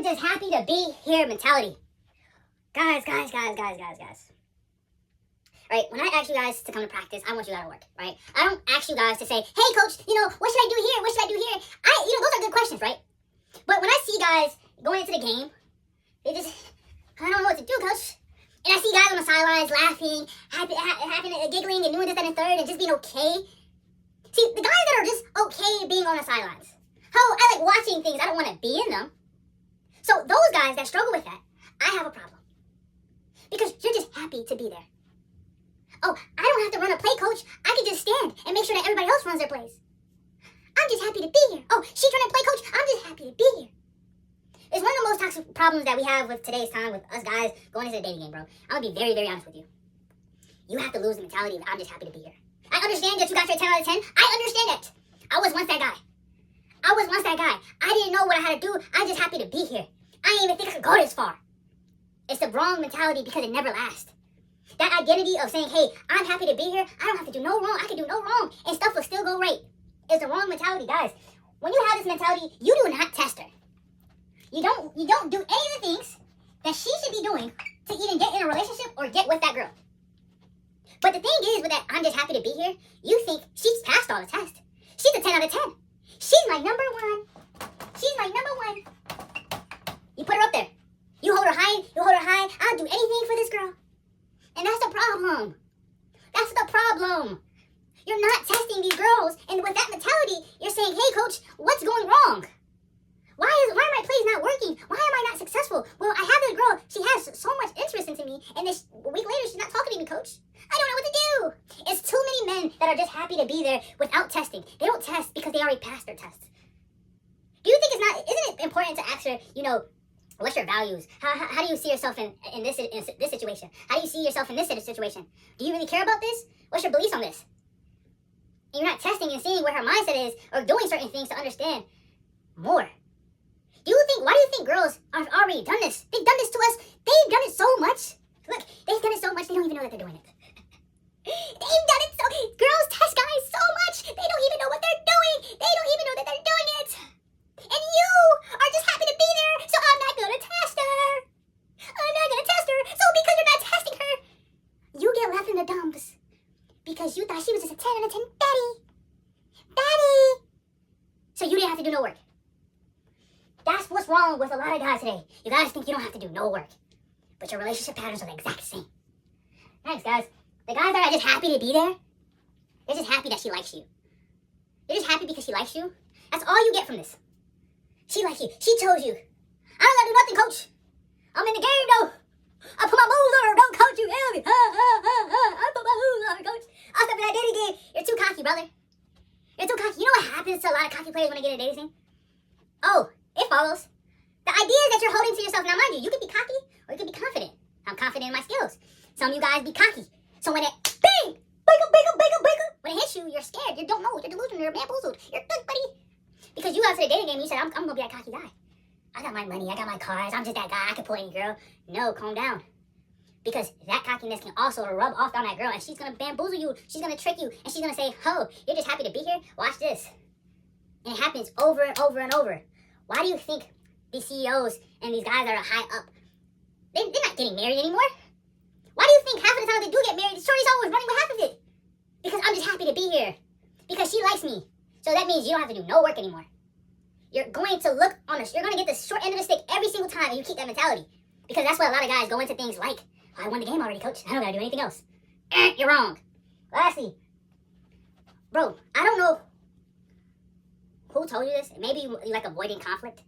I'm just happy to be here mentality. Guys. Right, when I ask you guys to come to practice, I want you guys to work, right? I don't ask you guys to say, hey, coach, what should I do here? What should I do here? Those are good questions, right? But when I see guys going into the game, they just, I don't know what to do, coach. And I see guys on the sidelines laughing, giggling, and doing this, that, and third, and just being okay. See, the guys that are just okay being on the sidelines, I like watching things, I don't want to be in them. So those guys that struggle with that, I have a problem. Because you're just happy to be there. Oh, I don't have to run a play, coach. I can just stand and make sure that everybody else runs their plays. I'm just happy to be here. Oh, she's running play, coach. I'm just happy to be here. It's one of the most toxic problems that we have with today's time with us guys going into the dating game, bro. I'm going to be very, very honest with you. You have to lose the mentality of I'm just happy to be here. I understand that you got your 10 out of 10. I understand that. I was once that guy. I didn't know what I had to do. I'm just happy to be here. I didn't even think I could go this far. It's the wrong mentality because it never lasts. That identity of saying, hey, I'm happy to be here. I don't have to do no wrong. I can do no wrong. And stuff will still go right. It's the wrong mentality, guys. When you have this mentality, you do not test her. You don't do any of the things that she should be doing to even get in a relationship or get with that girl. But the thing is with that I'm just happy to be here, you think she's passed all the tests. She's a 10 out of 10. She's my number one. You put her up there. You hold her high. I'll do anything for this girl. And that's the problem. You're not testing these girls, and with that mentality, you're saying, hey coach, what's going wrong? Why are my plays not working? Why am I not successful? Well, I have this girl, she has so much interest into me, and this a week later she's not talking to me, coach. I don't know what to do. It's too many men that are just happy to be there without testing. They don't test because they already passed their tests. Do you think isn't it important to ask her, what's your values? How do you see yourself in this situation? How do you see yourself in this situation? Do you really care about this? What's your beliefs on this? And you're not testing and seeing where her mindset is or doing certain things to understand more. Why do you think girls have already done this? They've done this to us. They've done it so much. Look, they've done it so much they don't even know that they're doing it. They've done it so... Girls test guys so much. They don't even know what they're doing. They don't even know that they're doing it. And you are just happy to be there, so I'm not going to test her. So because you're not testing her, you get left in the dumps. Because you thought she was just a 10 out of 10 Daddy. So you didn't have to do no work. That's what's wrong with a lot of guys today. You guys think you don't have to do no work. But your relationship patterns are the exact same. Thanks, guys. The guys that are just happy to be there, they're just happy that she likes you. They're just happy because she likes you. That's all you get from this. She likes you. She chose you. I don't gotta do nothing, coach. I'm in the game, though. I put my moves on her, don't coach you. I put my moves on her, coach. I'll step in that dating game. You're too cocky, brother. You're too cocky. You know what happens to a lot of cocky players when they get in a dating scene? Oh, it follows. The ideas that you're holding to yourself, now mind you can be cocky or you can be confident. I'm confident in my skills. Some of you guys be cocky. So when it, bang, when it hits you, you're scared. You don't know. You're delusional. You're bamboozled. You're good, buddy. Because you got to the dating game and you said, I'm going to be that cocky guy. I got my money. I got my cars. I'm just that guy. I can pull any girl. No, calm down. Because that cockiness can also rub off on that girl and she's going to bamboozle you. She's going to trick you and she's going to say, oh, you're just happy to be here? Watch this. And it happens over and over and over. Why do you think these CEOs and these guys that are high up, they're not getting married anymore? Why do you think half of the time they do get married, Shorty's always running with half of it? Because I'm just happy to be here. Because she likes me. So that means you don't have to do no work anymore. You're going to look on you're going to get the short end of the stick every single time and you keep that mentality. Because that's what a lot of guys go into things like, I won the game already, coach. I don't got to do anything else. You're wrong. Lastly, bro, I don't know who told you this. Maybe you like avoiding conflict.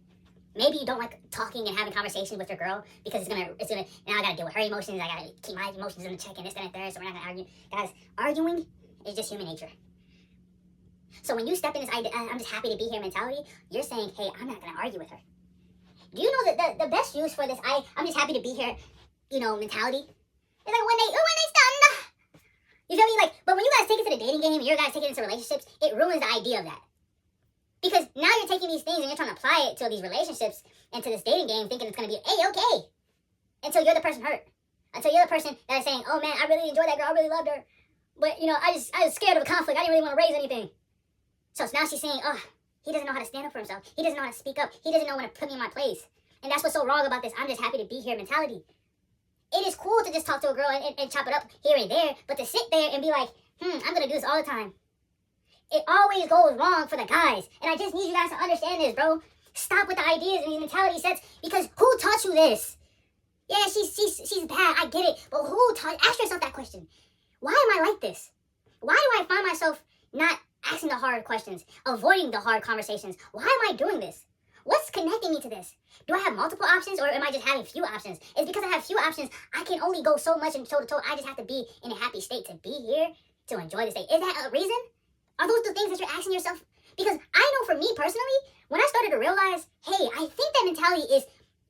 Maybe you don't like talking and having conversations with your girl because it's gonna, now I gotta deal with her emotions, I gotta keep my emotions in the check and this, that, and third, so we're not gonna argue. Guys, arguing is just human nature. So when you step in this I'm just happy to be here mentality, you're saying, hey, I'm not gonna argue with her. Do you know that the best use for this I'm just happy to be here, mentality? It's like when they stand. You feel me? But when you guys take it to the dating game and you guys take it into relationships, it ruins the idea of that. Because now you're taking these things and you're trying to apply it to these relationships and to this dating game thinking it's going to be A-okay. Until you're the person hurt. Until you're the person that is saying, oh man, I really enjoyed that girl, I really loved her. But, I was scared of a conflict, I didn't really want to raise anything. So now she's saying, oh, he doesn't know how to stand up for himself. He doesn't know how to speak up. He doesn't know when to put me in my place. And that's what's so wrong about this I'm just happy to be here mentality. It is cool to just talk to a girl and chop it up here and there, but to sit there and be like, I'm gonna do this all the time. It always goes wrong for the guys. And I just need you guys to understand this, bro. Stop with the ideas and these mentality sets, because who taught you this? Yeah, she's bad, I get it, but who taught? Ask yourself that question. Why am I like this? Why do I find myself not asking the hard questions, avoiding the hard conversations? Why am I doing this? What's connecting me to this? Do I have multiple options, or am I just having few options? It's because I have few options, I can only go so much and toe to toe. I just have to be in a happy state to be here, to enjoy this day. Is that a reason? Are those the things that you're asking yourself? Because I know for me personally, when I started to realize, hey, I think that mentality is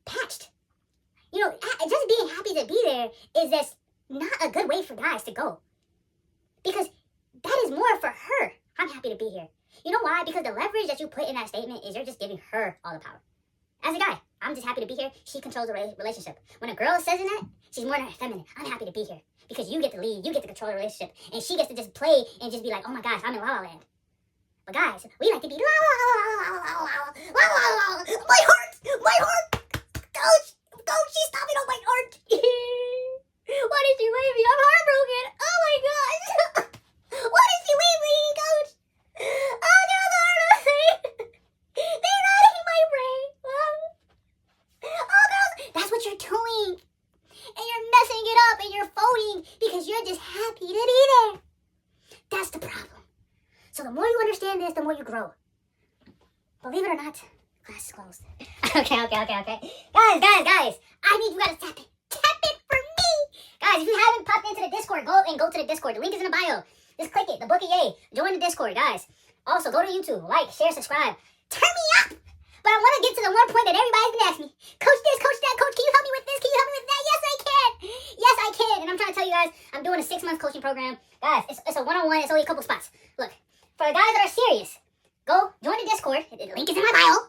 patched. You know, just being happy to be there is just not a good way for guys to go. Because that is more for her. I'm happy to be here. You know why? Because the leverage that you put in that statement is you're just giving her all the power. As a guy, I'm just happy to be here. She controls the relationship. When a girl says that, she's more feminine. I'm happy to be here. Because you get to lead, you get to control the relationship. And she gets to just play and just be like, oh my gosh, I'm in La La Land. But guys, we like to be la la la la la la la la la la. My heart, coach, she's stomping on my heart. Why did she leave me? I'm heartbroken. Oh my gosh. Why did she leave me, coach? Oh, girls are they're rotting my brain. Oh, girls, that's what you're doing. And you're messing it up and you're folding because you're just happy to be there. That's the problem. So the more you understand this, the more you grow. Believe it or not, class is closed. Okay. Guys, I need you guys to tap it. Tap it for me. Guys, if you haven't popped into the Discord, go to the Discord. The link is in the bio. Just click it, the Book of Yay. Join the Discord, guys. Also, go to YouTube, like, share, subscribe. Turn me up. But I want to get to the one point that everybody's been asking me. Coach this, coach that, coach, can you help me with this? Can you help me with that? Yes, I can. Yes, I can. And I'm trying to tell you guys, I'm doing a 6-month coaching program. Guys, it's a one-on-one. It's only a couple spots. Look, for the guys that are serious, go join the Discord. The link is in my bio.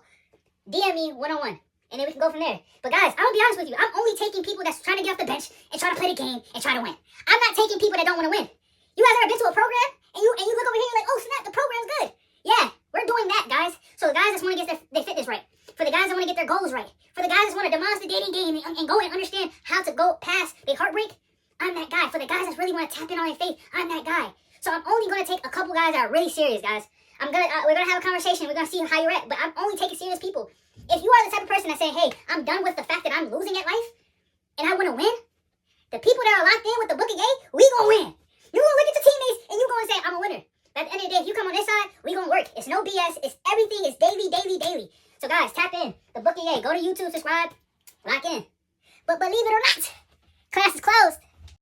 DM me one-on-one. And then we can go from there. But guys, I'm going to be honest with you. I'm only taking people that's trying to get off the bench and trying to play the game and try to win. I'm not taking people that don't want to win. You guys ever been to a program and you look over here and you're like, oh snap, the program's good. Yeah, we're doing that, guys. So the guys that want to get their fitness right. For the guys that want to get their goals right. For the guys that want to demolish the dating game and go and understand how to go past the heartbreak. I'm that guy. For the guys that really want to tap in on their faith, I'm that guy. So I'm only going to take a couple guys that are really serious, guys. We're gonna have a conversation. We're gonna see how you're at. But I'm only taking serious people. If you are the type of person that's saying, hey, I'm done with the fact that I'm losing at life and I want to win, the people that are locked in with the Book of Yay, we gonna win. You gonna look at your teammates and you gonna say, I'm a winner. But at the end of the day, if you come on this side, we gonna work. It's no BS. It's everything. It's daily. So guys, tap in. The Book of Yay. Go to YouTube, subscribe, lock in. But believe it or not,